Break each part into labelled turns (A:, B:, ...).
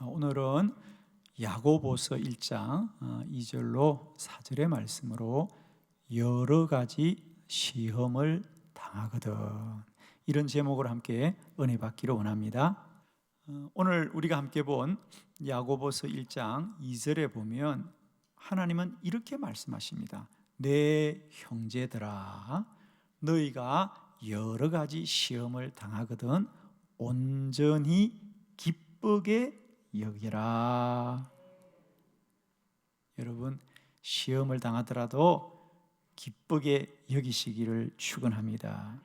A: 오늘은 야고보서 1장 2절로 4절의 말씀으로 여러 가지 시험을 당하거든, 이런 제목을 함께 은혜 받기를 원합니다. 오늘 우리가 함께 본 야고보서 1장 2절에 보면 하나님은 이렇게 말씀하십니다. 내 형제들아, 너희가 여러 가지 시험을 당하거든 온전히 기쁘게 여기라. 여러분, 시험을 당하더라도 기쁘게 여기시기를 축원합니다.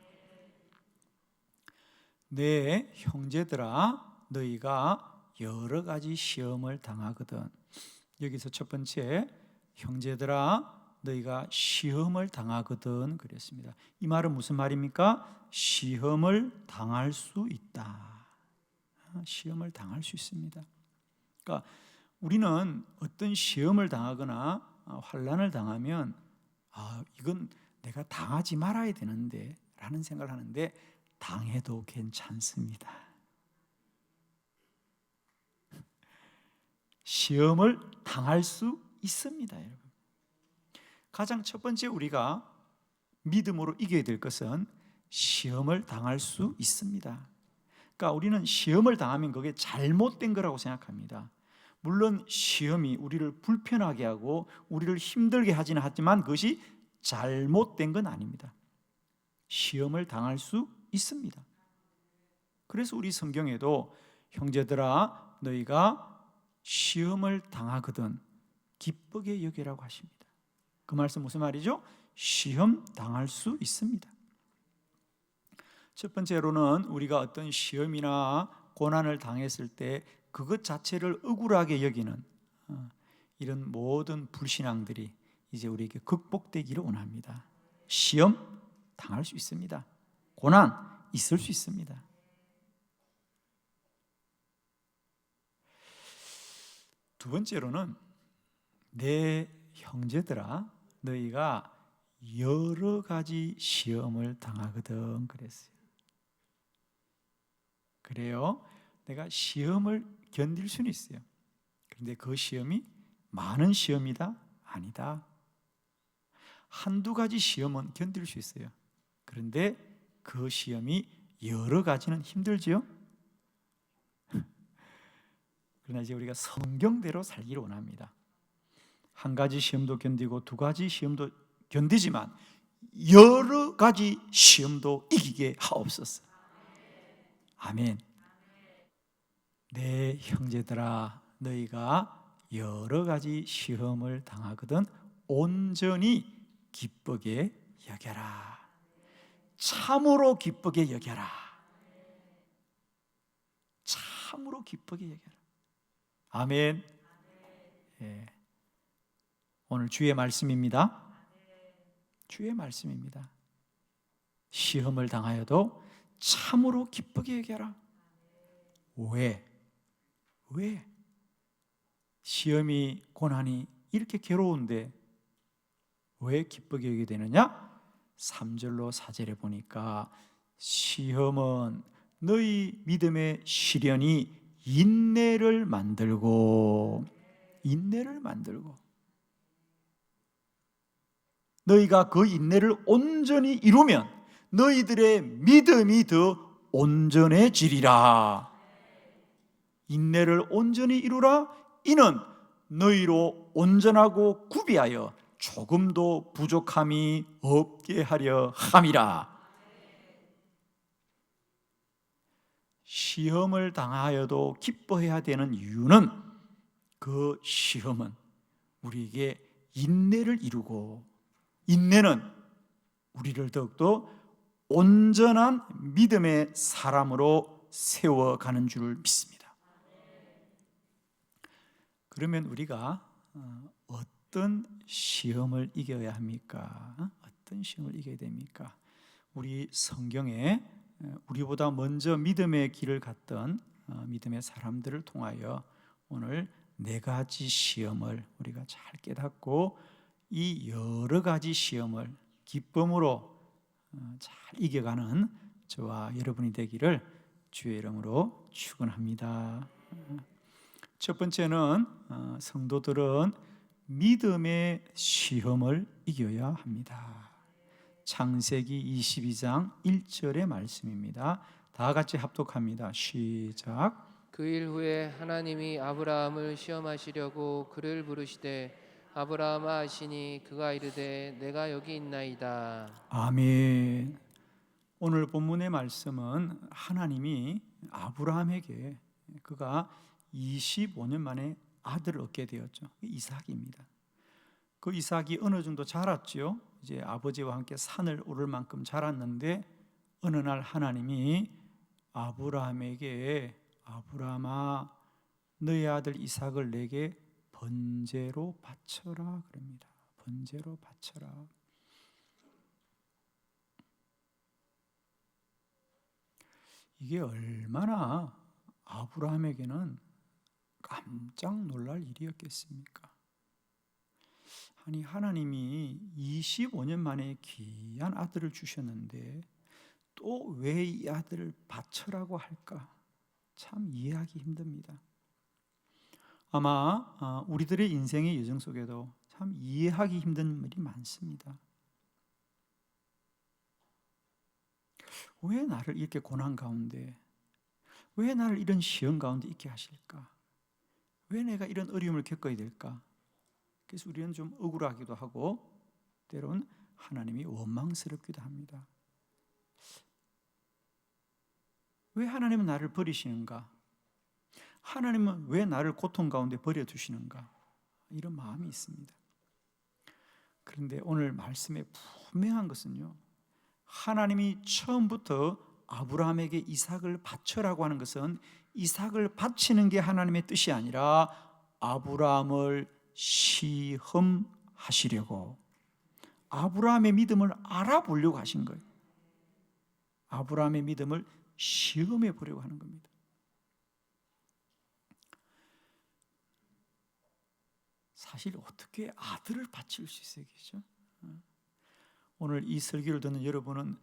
A: 내 형제들아, 너희가 여러 가지 시험을 당하거든. 여기서 첫 번째, 형제들아 너희가 시험을 당하거든 그랬습니다. 이 말은 무슨 말입니까? 시험을 당할 수 있다. 시험을 당할 수 있습니다. 그러니까 우리는 어떤 시험을 당하거나 환난을 당하면 이건 내가 당하지 말아야 되는데 라는 생각을 하는데, 당해도 괜찮습니다. 시험을 당할 수 있습니다, 여러분. 가장 첫 번째 우리가 믿음으로 이겨야 될 것은 시험을 당할 수 있습니다. 그러니까 우리는 시험을 당하면 그게 잘못된 거라고 생각합니다. 물론 시험이 우리를 불편하게 하고 우리를 힘들게 하지는 하지만 그것이 잘못된 건 아닙니다. 시험을 당할 수 있습니다. 그래서 우리 성경에도 형제들아 너희가 시험을 당하거든 기쁘게 여기라고 하십니다. 그 말씀 무슨 말이죠? 시험 당할 수 있습니다. 첫 번째로는 우리가 어떤 시험이나 고난을 당했을 때 그것 자체를 억울하게 여기는 이런 모든 불신앙들이 이제 우리에게 극복되기를 원합니다. 시험 당할 수 있습니다. 고난 있을 수 있습니다. 두 번째로는 내 형제들아 너희가 여러 가지 시험을 당하거든 그랬어요. 그래요, 내가 시험을 견딜 수는 있어요. 그런데 그 시험이 많은 시험이다? 아니다. 한두 가지 시험은 견딜 수 있어요. 그런데 그 시험이 여러 가지는 힘들지요? 그러나 이제 우리가 성경대로 살기를 원합니다. 한 가지 시험도 견디고 두 가지 시험도 견디지만 여러 가지 시험도 이기게 하옵소서. 아멘. 내 형제들아 너희가 여러 가지 시험을 당하거든 온전히 기쁘게 여겨라. 참으로 기쁘게 여겨라. 참으로 기쁘게 여겨라. 아멘. 예. 오늘 주의 말씀입니다. 주의 말씀입니다. 시험을 당하여도 참으로 기쁘게 여겨라. 왜? 시험이 고난이 이렇게 괴로운데 왜 기쁘게 여기게 되느냐? 3절로 4절에 보니까 시험은 너희 믿음의 시련이 인내를 만들고 너희가 그 인내를 온전히 이루면 너희들의 믿음이 더 온전해지리라. 인내를 온전히 이루라. 이는 너희로 온전하고 구비하여 조금도 부족함이 없게 하려 함이라. 시험을 당하여도 기뻐해야 되는 이유는 그 시험은 우리에게 인내를 이루고, 인내는 우리를 더욱더 온전한 믿음의 사람으로 세워가는 줄 믿습니다. 그러면 우리가 어떤 시험을 이겨야 합니까? 어떤 시험을 이겨야 됩니까? 우리 성경에 우리보다 먼저 믿음의 길을 갔던 믿음의 사람들을 통하여 오늘 네 가지 시험을 우리가 잘 깨닫고 이 여러 가지 시험을 기쁨으로 잘 이겨가는 저와 여러분이 되기를 주의 이름으로 축원합니다. 첫 번째는 성도들은 믿음의 시험을 이겨야 합니다. 창세기 22장 1절의 말씀입니다. 다 같이 합독합니다. 시작.
B: 그 일 후에 하나님이 아브라함을 시험하시려고 그를 부르시되 아브라함아 하시니 그가 이르되 내가 여기 있나이다.
A: 아멘. 오늘 본문의 말씀은 하나님이 아브라함에게 그가 25년 만에 아들을 얻게 되었죠. 이삭입니다. 그 이삭이 어느 정도 자랐죠. 이제 아버지와 함께 산을 오를 만큼 자랐는데 어느 날 하나님이 아브라함에게 아브라함아 너의 아들 이삭을 내게 번제로 바쳐라 그럽니다. 번제로 바쳐라. 이게 얼마나 아브라함에게는 깜짝 놀랄 일이었겠습니까? 아니 하나님이 25년 만에 귀한 아들을 주셨는데 또 왜 이 아들을 바쳐라고 할까? 참 이해하기 힘듭니다. 아마 우리들의 인생의 여정 속에도 참 이해하기 힘든 일이 많습니다. 왜 나를 이렇게 고난 가운데, 왜 나를 이런 시험 가운데 있게 하실까? 왜 내가 이런 어려움을 겪어야 될까? 그래서 우리는 좀 억울하기도 하고 때로는 하나님이 원망스럽기도 합니다. 왜 하나님은 나를 버리시는가? 하나님은 왜 나를 고통 가운데 버려두시는가? 이런 마음이 있습니다. 그런데 오늘 말씀에 분명한 것은요, 하나님이 처음부터 아브라함에게 이삭을 바쳐라고 하는 것은 이삭을 바치는 게 하나님의 뜻이 아니라 아브라함을 시험하시려고, 아브라함의 믿음을 알아보려고 하신 거예요. 아브라함의 믿음을 시험해 보려고 하는 겁니다. 사실 어떻게 아들을 바칠 수 있어야겠죠? 오늘 이 설교를 듣는 여러분은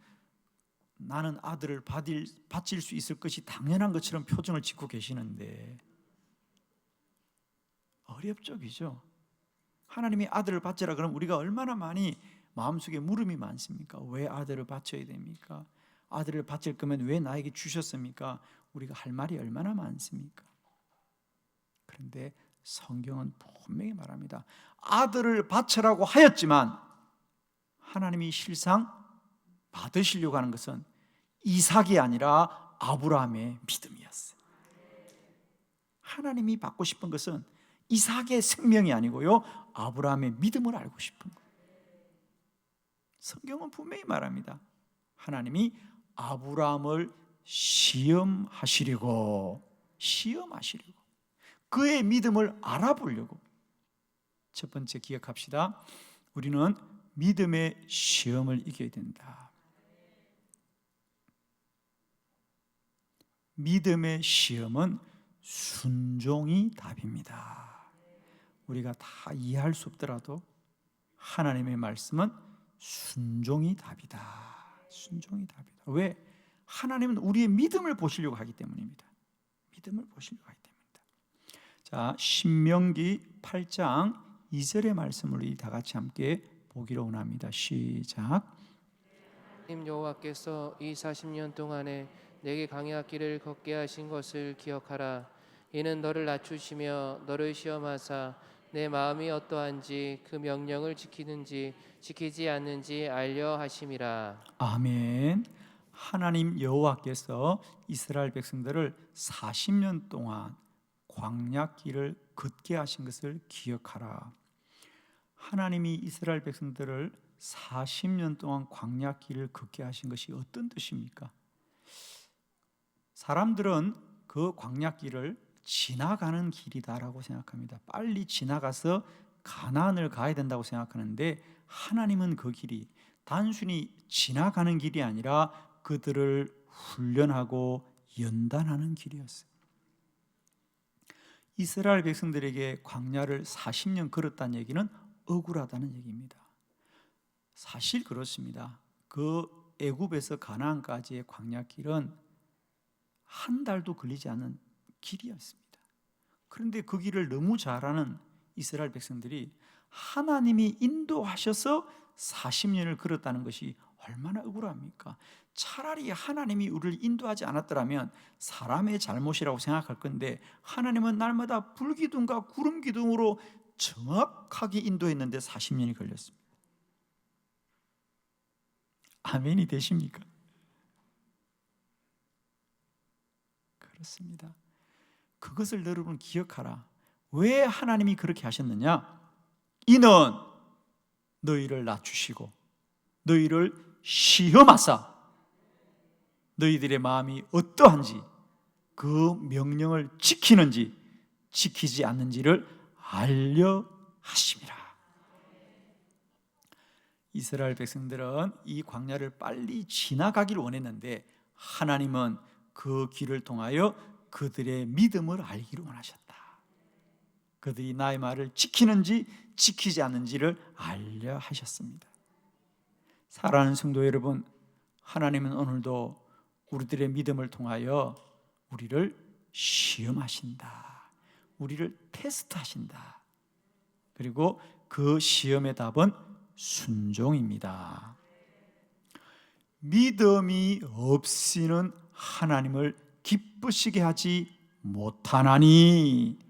A: 나는 아들을 바칠 수 있을 것이 당연한 것처럼 표정을 짓고 계시는데 어렵죠, 그죠? 하나님이 아들을 바쳐라 그러면 우리가 얼마나 많이 마음속에 물음이 많습니까? 왜 아들을 바쳐야 됩니까? 아들을 바칠 거면 왜 나에게 주셨습니까? 우리가 할 말이 얼마나 많습니까? 그런데 성경은 분명히 말합니다. 아들을 바쳐라고 하였지만 하나님이 실상 받으시려고 하는 것은 이삭이 아니라 아브라함의 믿음이었어요. 하나님이 받고 싶은 것은 이삭의 생명이 아니고요, 아브라함의 믿음을 알고 싶은 거예요. 성경은 분명히 말합니다. 하나님이 아브라함을 시험하시려고 그의 믿음을 알아보려고. 첫 번째 기억합시다. 우리는 믿음의 시험을 이겨야 된다. 믿음의 시험은 순종이 답입니다. 우리가 다 이해할 수 없더라도 하나님의 말씀은 순종이 답이다. 순종이 답이다. 왜? 하나님은 우리의 믿음을 보시려고 하기 때문입니다. 믿음을 보시려고 하기 때문입니다. 자, 신명기 8장 2절의 말씀을 우리 다 같이 함께 보기로 원합니다. 시작.
B: 하나님 여호와께서 이 40년 동안에 내게 광야길을 걷게 하신 것을 기억하라. 이는 너를 낮추시며 너를 시험하사 내 마음이 어떠한지 그 명령을 지키는지 지키지 않는지 알려 하심이라.
A: 아멘. 하나님 여호와께서 이스라엘 백성들을 40년 동안 광야길을 걷게 하신 것을 기억하라. 하나님이 이스라엘 백성들을 40년 동안 광야길을 걷게 하신 것이 어떤 뜻입니까? 사람들은 그 광야길을 지나가는 길이다라고 생각합니다. 빨리 지나가서 가나안을 가야 된다고 생각하는데 하나님은 그 길이 단순히 지나가는 길이 아니라 그들을 훈련하고 연단하는 길이었어요. 이스라엘 백성들에게 광야를 40년 걸었다는 얘기는 억울하다는 얘기입니다. 사실 그렇습니다. 그 애굽에서 가나안까지의 광야길은 한 달도 걸리지 않는 길이었습니다. 그런데 그 길을 너무 잘 아는 이스라엘 백성들이 하나님이 인도하셔서 40년을 걸었다는 것이 얼마나 억울합니까? 차라리 하나님이 우리를 인도하지 않았더라면 사람의 잘못이라고 생각할 건데, 하나님은 날마다 불기둥과 구름기둥으로 정확하게 인도했는데 40년이 걸렸습니다. 아멘이 되십니까? 그렇습니다. 그것을 여러분 기억하라. 왜 하나님이 그렇게 하셨느냐? 이는 너희를 낮추시고 너희를 시험하사 너희들의 마음이 어떠한지, 그 명령을 지키는지 지키지 않는지를 알려 하심이라. 이스라엘 백성들은 이 광야를 빨리 지나가기를 원했는데 하나님은 그 길을 통하여 그들의 믿음을 알기를 원하셨다. 그들이 나의 말을 지키는지 지키지 않는지를 알려 하셨습니다. 사랑하는 성도 여러분, 하나님은 오늘도 우리들의 믿음을 통하여 우리를 시험하신다. 우리를 테스트하신다. 그리고 그 시험의 답은 순종입니다. 믿음이 없이는 하나님을 기쁘시게 하지 못하나니,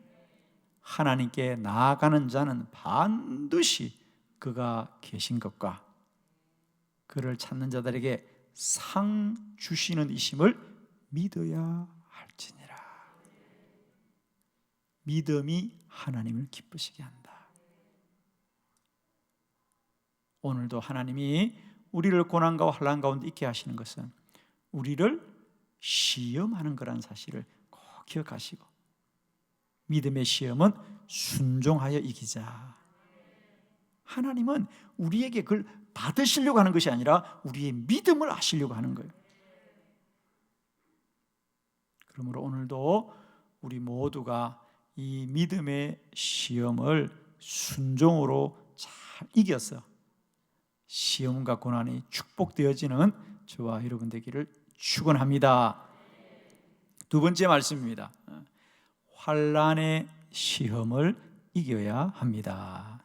A: 하나님께 나아가는 자는 반드시 그가 계신 것과 그를 찾는 자들에게 상 주시는 이심을 믿어야 할지니라. 믿음이 하나님을 기쁘시게 한다. 오늘도 하나님이 우리를 고난과 환난 가운데 있게 하시는 것은 우리를 시험하는 거라는 사실을 꼭 기억하시고, 믿음의 시험은 순종하여 이기자. 하나님은 우리에게 그걸 받으시려고 하는 것이 아니라 우리의 믿음을 아시려고 하는 거예요. 그러므로 오늘도 우리 모두가 이 믿음의 시험을 순종으로 잘 이겨서 시험과 고난이 축복되어지는 저와 여러분 되기를 축원합니다. 두 번째 말씀입니다. 환난의 시험을 이겨야 합니다.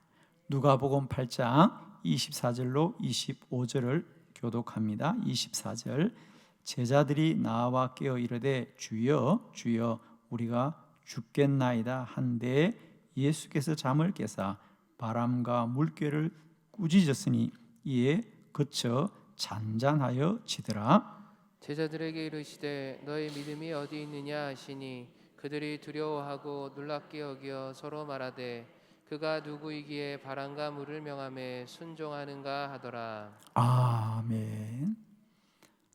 A: 누가복음 8장 24절로 25절을 교독합니다. 24절, 제자들이 나와 깨어 이르되 주여 주여 우리가 죽겠나이다 한데 예수께서 잠을 깨사 바람과 물결을 꾸짖었으니 이에 그쳐 잔잔하여 지더라.
B: 제자들에게 이르시되 너희 믿음이 어디 있느냐 하시니 그들이 두려워하고 놀랍게 여겨 서로 말하되 그가 누구이기에 바람과 물을 명하매 순종하는가 하더라.
A: 아멘.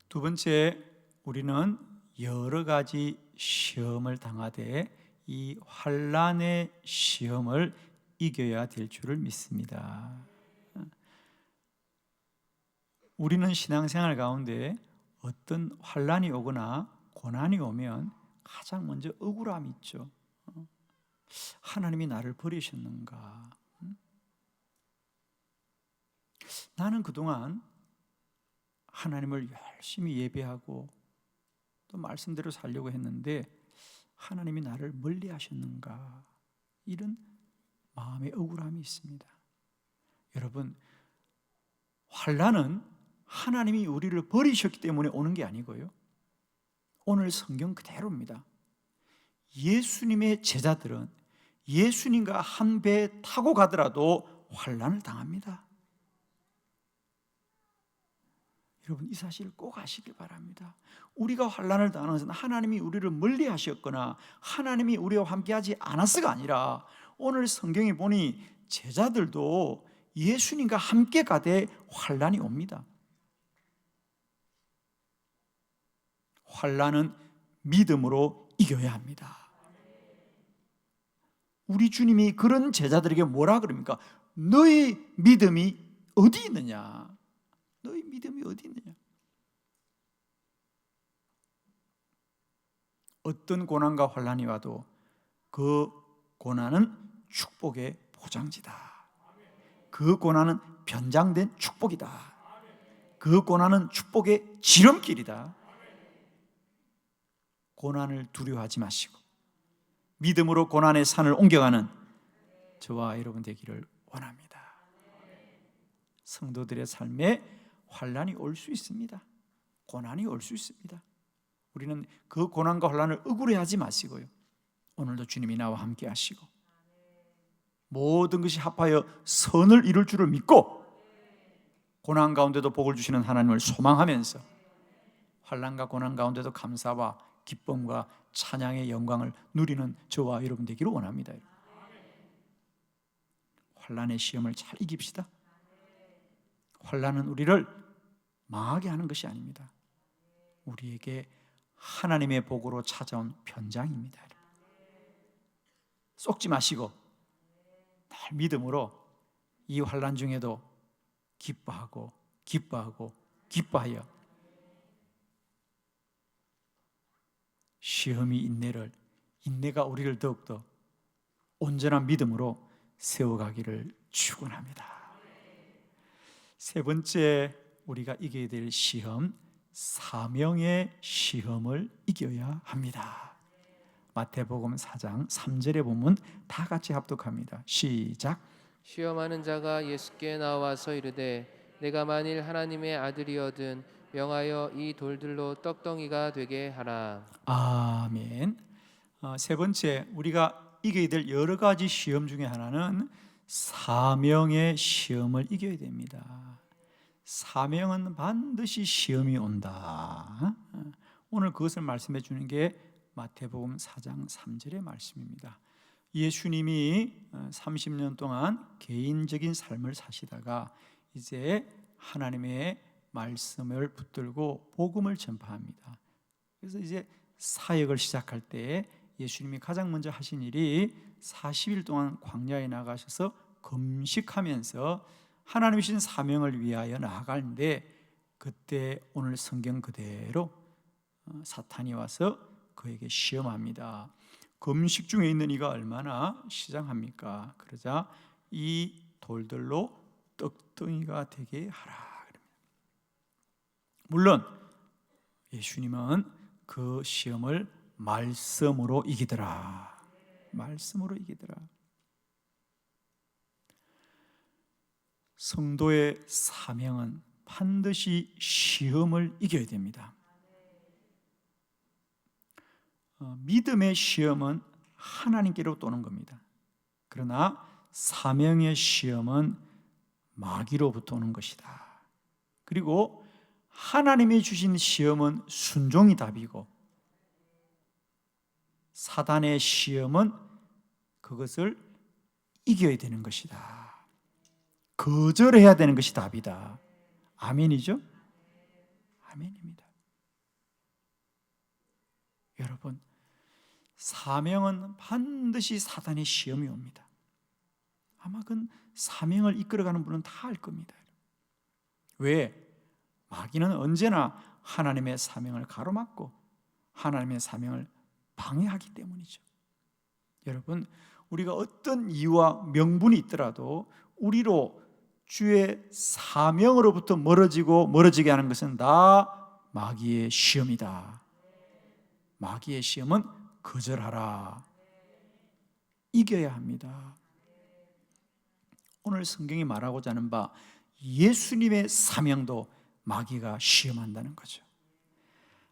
A: 두 번째, 우리는 여러 가지 시험을 당하되 이 환난의 시험을 이겨야 될 줄을 믿습니다. 우리는 신앙생활 가운데 어떤 환난이 오거나 고난이 오면 가장 먼저 억울함이 있죠. 하나님이 나를 버리셨는가? 나는 그동안 하나님을 열심히 예배하고 또 말씀대로 살려고 했는데 하나님이 나를 멀리 하셨는가? 이런 마음의 억울함이 있습니다. 여러분, 환난은 하나님이 우리를 버리셨기 때문에 오는 게 아니고요, 오늘 성경 그대로입니다. 예수님의 제자들은 예수님과 한 배 타고 가더라도 환난을 당합니다. 여러분, 이 사실을 꼭 아시길 바랍니다. 우리가 환난을 당하는 것은 하나님이 우리를 멀리 하셨거나 하나님이 우리와 함께하지 않았어가 아니라, 오늘 성경에 보니 제자들도 예수님과 함께 가되 환난이 옵니다. 환난은 믿음으로 이겨야 합니다. 우리 주님이 그런 제자들에게 뭐라 그럽니까? 너희 믿음이 어디 있느냐? 너희 믿음이 어디 있느냐? 어떤 고난과 환난이 와도 그 고난은 축복의 포장지다. 그 고난은 변장된 축복이다. 그 고난은 축복의 지름길이다. 고난을 두려워하지 마시고 믿음으로 고난의 산을 옮겨가는 저와 여러분 되기를 원합니다. 성도들의 삶에 환난이 올 수 있습니다. 고난이 올 수 있습니다. 우리는 그 고난과 환난을 억울해하지 마시고요, 오늘도 주님이 나와 함께 하시고 모든 것이 합하여 선을 이룰 줄을 믿고 고난 가운데도 복을 주시는 하나님을 소망하면서 환난과 고난 가운데도 감사와 기쁨과 찬양의 영광을 누리는 저와 여러분 되기를 원합니다. 환난의 시험을 잘 이깁시다. 환난은 우리를 망하게 하는 것이 아닙니다. 우리에게 하나님의 복으로 찾아온 변장입니다. 속지 마시고 늘 믿음으로 이 환난 중에도 기뻐하고 기뻐하여 시험이 인내가 우리를 더욱더 온전한 믿음으로 세워가기를 축원합니다. 세 번째 우리가 이겨야 될 시험, 사명의 시험을 이겨야 합니다. 마태복음 4장 3절에 보면 다 같이 합독합니다. 시작.
B: 시험하는 자가 예수께 나와서 이르되 내가 만일 하나님의 아들이거든 명하여 이 돌들로 떡덩이가 되게 하라.
A: 아멘. 세 번째 우리가 이겨야 될 여러 가지 시험 중에 하나는 사명의 시험을 이겨야 됩니다. 사명은 반드시 시험이 온다. 오늘 그것을 말씀해 주는 게 마태복음 4장 3절의 말씀입니다. 예수님이 30년 동안 개인적인 삶을 사시다가 이제 하나님의 말씀을 붙들고 복음을 전파합니다. 그래서 이제 사역을 시작할 때 예수님이 가장 먼저 하신 일이 40일 동안 광야에 나가셔서 금식하면서 하나님이 주신 사명을 위하여 나아가는데, 그때 오늘 성경 그대로 사탄이 와서 그에게 시험합니다. 금식 중에 있는 이가 얼마나 시장합니까? 그러자 이 돌들로 떡덩이가 되게 하라. 물론 예수님은 그 시험을 말씀으로 이기더라. 말씀으로 이기더라. 성도의 사명은 반드시 시험을 이겨야 됩니다. 믿음의 시험은 하나님께로부터 오는 겁니다. 그러나 사명의 시험은 마귀로부터 오는 것이다. 그리고 하나님이 주신 시험은 순종이 답이고, 사단의 시험은 그것을 이겨야 되는 것이다. 거절해야 되는 것이 답이다. 아멘이죠? 아멘입니다. 여러분, 사명은 반드시 사단의 시험이 옵니다. 아마 그 사명을 이끌어가는 분은 다 알 겁니다. 왜? 마귀는 언제나 하나님의 사명을 가로막고 하나님의 사명을 방해하기 때문이죠. 여러분, 우리가 어떤 이유와 명분이 있더라도 우리로 주의 사명으로부터 멀어지게 하는 것은 다 마귀의 시험이다. 마귀의 시험은 거절하라. 이겨야 합니다. 오늘 성경이 말하고자 하는 바 예수님의 사명도 마귀가 시험한다는 거죠.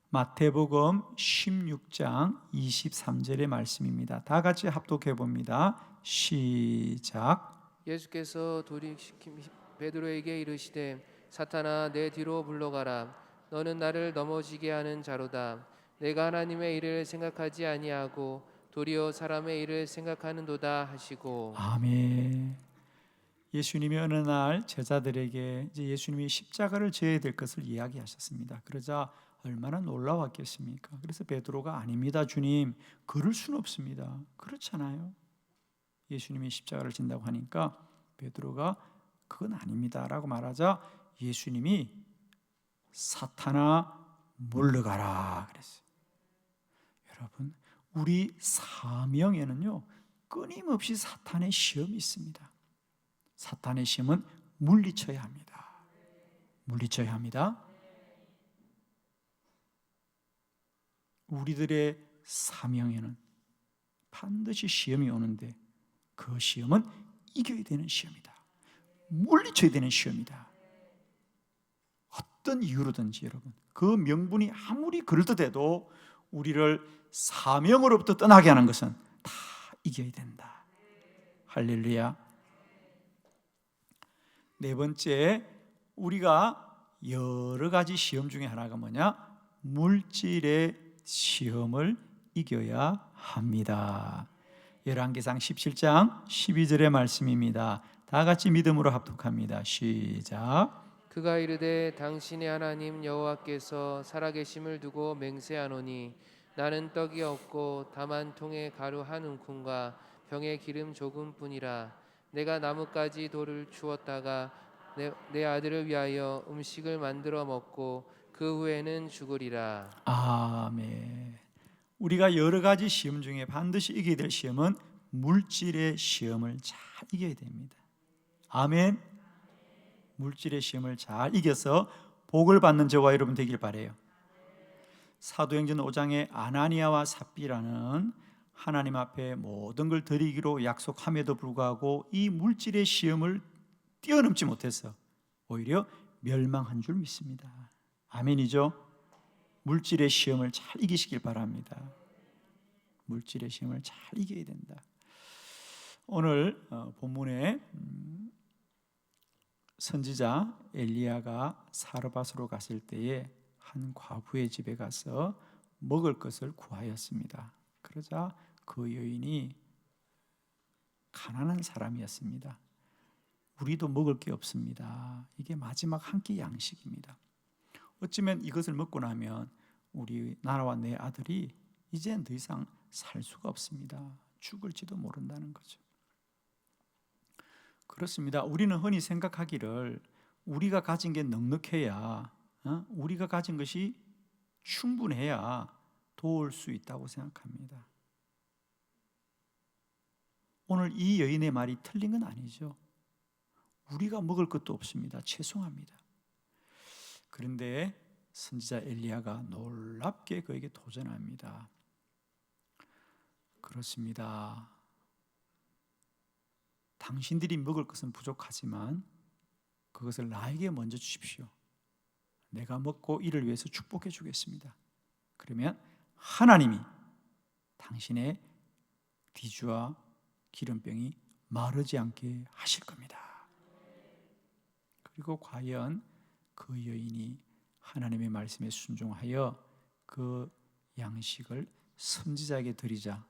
A: 마태복음 16장 23절의 말씀입니다. 다 같이 합독해 봅니다. 시작.
B: 예수께서 돌이키며 베드로에게 이르시되 사탄아 내 뒤로 물러가라. 너는 나를 넘어지게 하는 자로다. 내가 하나님의 일을 생각하지 아니하고 도리어 사람의 일을 생각하는도다 하시고.
A: 아멘. 예수님이 어느 날 제자들에게 이제 예수님이 십자가를 져야 될 것을 이야기하셨습니다. 그러자 얼마나 놀라웠겠습니까? 그래서 베드로가 아닙니다, 주님. 그럴 수는 없습니다. 그렇잖아요. 예수님이 십자가를 진다고 하니까 베드로가 그건 아닙니다라고 말하자 예수님이 사탄아 물러가라 그랬어요. 여러분, 우리 사명에는요 끊임없이 사탄의 시험이 있습니다. 사탄의 시험은 물리쳐야 합니다. 물리쳐야 합니다. 우리들의 사명에는 반드시 시험이 오는데 그 시험은 이겨야 되는 시험이다. 물리쳐야 되는 시험이다. 어떤 이유로든지 여러분, 그 명분이 아무리 그럴듯해도 우리를 사명으로부터 떠나게 하는 것은 다 이겨야 된다. 할렐루야. 네 번째, 우리가 여러 가지 시험 중에 하나가 뭐냐? 물질의 시험을 이겨야 합니다. 열왕기상 17장 12절의 말씀입니다. 다 같이 믿음으로 합독합니다. 시작.
B: 그가 이르되 당신의 하나님 여호와께서 살아계심을 두고 맹세하노니 나는 떡이 없고 다만 통에 가루 한 움큼과 병에 기름 조금뿐이라. 내가 나뭇가지 돌을 주었다가 내 아들을 위하여 음식을 만들어 먹고 그 후에는 죽으리라.
A: 아멘. 우리가 여러 가지 시험 중에 반드시 이겨야 될 시험은 물질의 시험을 잘 이겨야 됩니다. 아멘. 물질의 시험을 잘 이겨서 복을 받는 저와 여러분 되길 바라요. 사도행전 5장에 아나니아와 삽비라는 하나님 앞에 모든 걸 드리기로 약속함에도 불구하고 이 물질의 시험을 뛰어넘지 못해서 오히려 멸망한 줄 믿습니다. 아멘이죠? 물질의 시험을 잘 이기시길 바랍니다. 물질의 시험을 잘 이겨야 된다. 오늘 본문에 선지자 엘리야가 사르밧으로 갔을 때에 한 과부의 집에 가서 먹을 것을 구하였습니다. 그러자 그 여인이 가난한 사람이었습니다. 우리도 먹을 게 없습니다. 이게 마지막 한 끼 양식입니다. 어쩌면 이것을 먹고 나면 우리 나라와 내 아들이 이젠 더 이상 살 수가 없습니다. 죽을지도 모른다는 거죠. 그렇습니다. 우리는 흔히 생각하기를 우리가 가진 게 넉넉해야, 우리가 가진 것이 충분해야 도울 수 있다고 생각합니다. 오늘 이 여인의 말이 틀린 건 아니죠. 우리가 먹을 것도 없습니다. 죄송합니다. 그런데 선지자 엘리야가 놀랍게 그에게 도전합니다. 그렇습니다. 당신들이 먹을 것은 부족하지만 그것을 나에게 먼저 주십시오. 내가 먹고 이를 위해서 축복해 주겠습니다. 그러면 하나님이 당신의 뒤주와 기름병이 마르지 않게 하실 겁니다. 그리고 과연 그 여인이 하나님의 말씀에 순종하여 그 양식을 선지자에게 드리자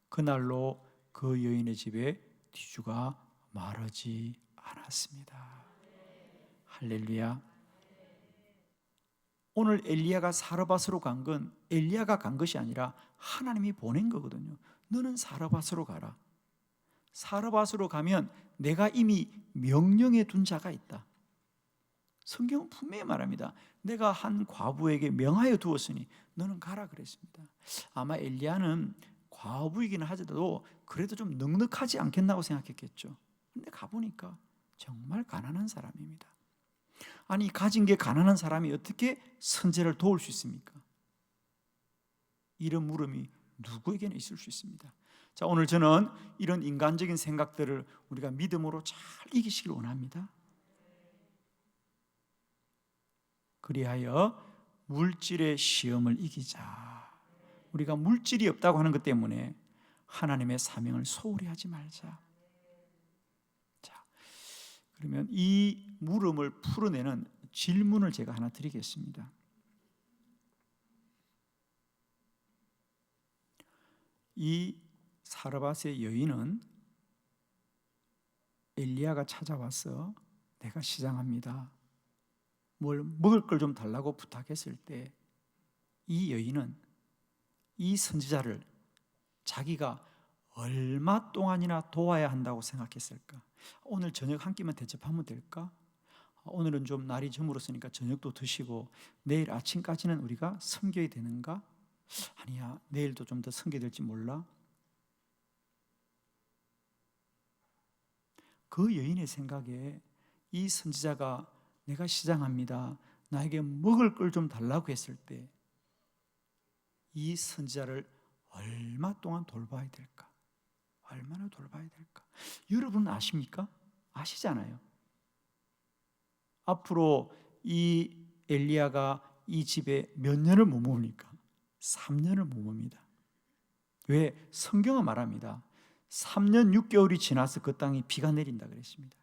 A: 그날로 그 여인의 집에 뒤주가 마르지 않았습니다. 할렐루야. 오늘 엘리야가 사르밧으로 간 건 엘리야가 간 것이 아니라 하나님이 보낸 거거든요. 너는 사르밧으로 가라. 사르밧으로 가면 내가 이미 명령해 둔 자가 있다. 성경은 분명히 말합니다. 내가 한 과부에게 명하여 두었으니 너는 가라 그랬습니다. 아마 엘리야는 과부이기는 하더라도 그래도 좀 넉넉하지 않겠나고 생각했겠죠. 근데 가보니까 정말 가난한 사람입니다. 아니 가진 게 가난한 사람이 어떻게 선지자를 도울 수 있습니까? 이런 물음이 누구에게나 있을 수 있습니다. 자, 오늘 저는 이런 인간적인 생각들을 우리가 믿음으로 잘 이기시길 원합니다. 그리하여 물질의 시험을 이기자. 우리가 물질이 없다고 하는 것 때문에 하나님의 사명을 소홀히 하지 말자. 자, 그러면 이 물음을 풀어내는 질문을 제가 하나 드리겠습니다. 이 사르밧의 여인은 엘리야가 찾아와서 내가 시장합니다. 뭘 먹을 걸 좀 달라고 부탁했을 때 이 여인은 이 선지자를 자기가 얼마 동안이나 도와야 한다고 생각했을까? 오늘 저녁 한 끼만 대접하면 될까? 오늘은 좀 날이 저물었으니까 저녁도 드시고 내일 아침까지는 우리가 섬겨야 되는가? 아니야, 내일도 좀 더 섬겨야 될지 몰라. 그 여인의 생각에 이 선지자가 내가 시장합니다. 나에게 먹을 걸 좀 달라고 했을 때 이 선지자를 얼마 동안 돌봐야 될까? 얼마나 돌봐야 될까? 여러분 아십니까? 아시잖아요. 앞으로 이 엘리야가 이 집에 몇 년을 머무니까 3년을 머뭅니다. 왜? 성경은 말합니다. 3년 6개월이 지나서 그 땅에 비가 내린다 그랬습니다.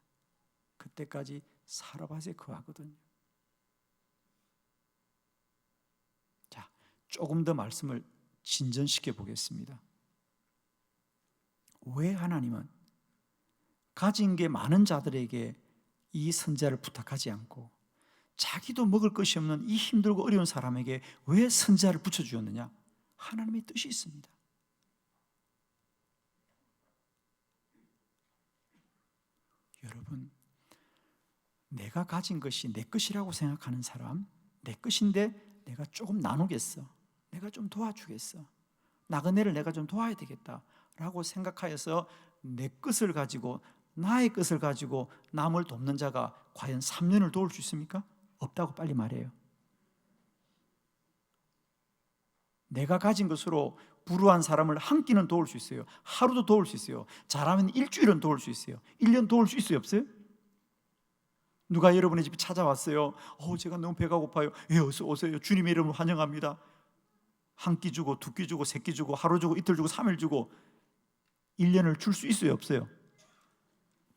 A: 그때까지 사르밧에 거하거든요. 자, 조금 더 말씀을 진전시켜 보겠습니다. 왜 하나님은 가진 게 많은 자들에게 이 선자를 부탁하지 않고 자기도 먹을 것이 없는 이 힘들고 어려운 사람에게 왜 선자를 붙여주었느냐? 하나님의 뜻이 있습니다. 여러분, 내가 가진 것이 내 것이라고 생각하는 사람, 내 것인데 내가 조금 나누겠어, 내가 좀 도와주겠어, 나그네를 내가 좀 도와야 되겠다 라고 생각하여서 내 것을 가지고, 나의 것을 가지고 남을 돕는 자가 과연 3년을 도울 수 있습니까? 없다고 빨리 말해요. 내가 가진 것으로 불우한 사람을 한 끼는 도울 수 있어요. 하루도 도울 수 있어요. 잘하면 일주일은 도울 수 있어요. 1년 도울 수 있어요, 없어요? 누가 여러분의 집에 찾아왔어요. 제가 너무 배가 고파요. 어서 오세요. 주님의 이름으로 환영합니다. 한 끼 주고, 두 끼 주고, 세 끼 주고, 하루 주고, 이틀 주고, 3일 주고 1년을 줄 수 있어요, 없어요?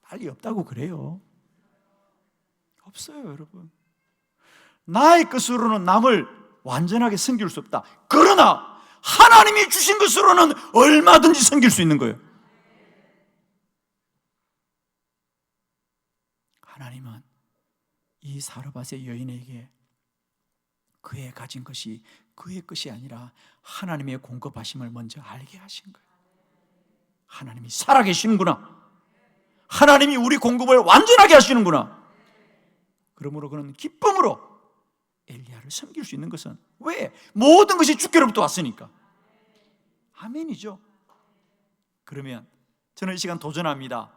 A: 빨리 없다고 그래요. 없어요, 여러분. 나의 것으로는 남을 완전하게 섬길 수 없다. 그러나 하나님이 주신 것으로는 얼마든지 섬길 수 있는 거예요. 하나님은 이 사르밧의 여인에게 그의 가진 것이 그의 것이 아니라 하나님의 공급하심을 먼저 알게 하신 거예요. 하나님이 살아계시는구나. 하나님이 우리 공급을 완전하게 하시는구나. 그러므로 그는 기쁨으로 엘리야를 섬길 수 있는 것은 왜? 모든 것이 주께로부터 왔으니까. 아멘이죠. 그러면 저는 이 시간 도전합니다.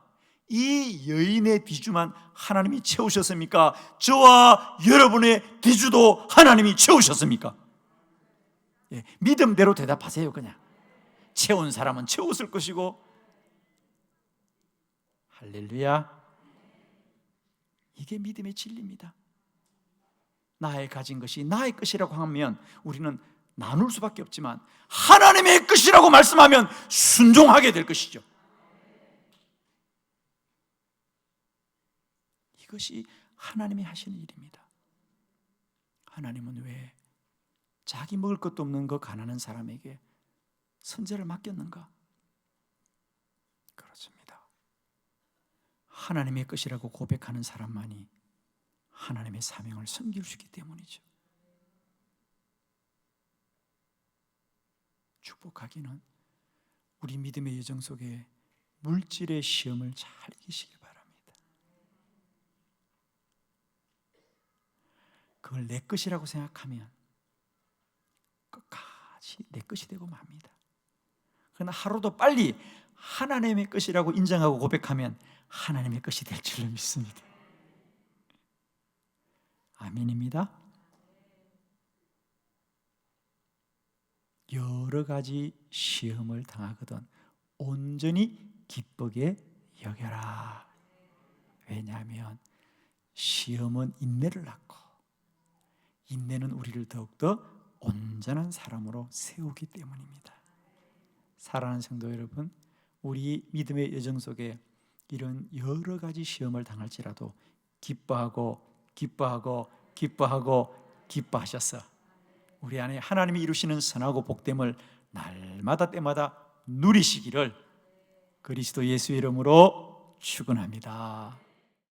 A: 이 여인의 비주만 하나님이 채우셨습니까? 저와 여러분의 비주도 하나님이 채우셨습니까? 믿음대로 대답하세요. 그냥 채운 사람은 채웠을 것이고. 할렐루야. 이게 믿음의 진리입니다. 나의 가진 것이 나의 것이라고 하면 우리는 나눌 수밖에 없지만 하나님의 것이라고 말씀하면 순종하게 될 것이죠. 이것이 하나님이 하시는 일입니다. 하나님은 왜 자기 먹을 것도 없는 그 가난한 사람에게 선제를 맡겼는가? 그렇습니다. 하나님의 것이라고 고백하는 사람만이 하나님의 사명을 섬길 수 있기 때문이죠. 축복하기는 우리 믿음의 여정 속에 물질의 시험을 잘 이기시기 바랍니다. 그걸 내 것이라고 생각하면 끝까지 내 것이 되고 맙니다. 그러나 하루도 빨리 하나님의 것이라고 인정하고 고백하면 하나님의 것이 될 줄로 믿습니다. 아멘입니다. 여러 가지 시험을 당하거든 온전히 기쁘게 여겨라. 왜냐하면 시험은 인내를 낳고 인내는 우리를 더욱더 온전한 사람으로 세우기 때문입니다. 사랑하는 성도 여러분, 우리 믿음의 여정 속에 이런 여러 가지 시험을 당할지라도 기뻐하고 기뻐하셔서 우리 안에 하나님이 이루시는 선하고 복됨을 날마다 때마다 누리시기를 그리스도 예수의 이름으로 축원합니다.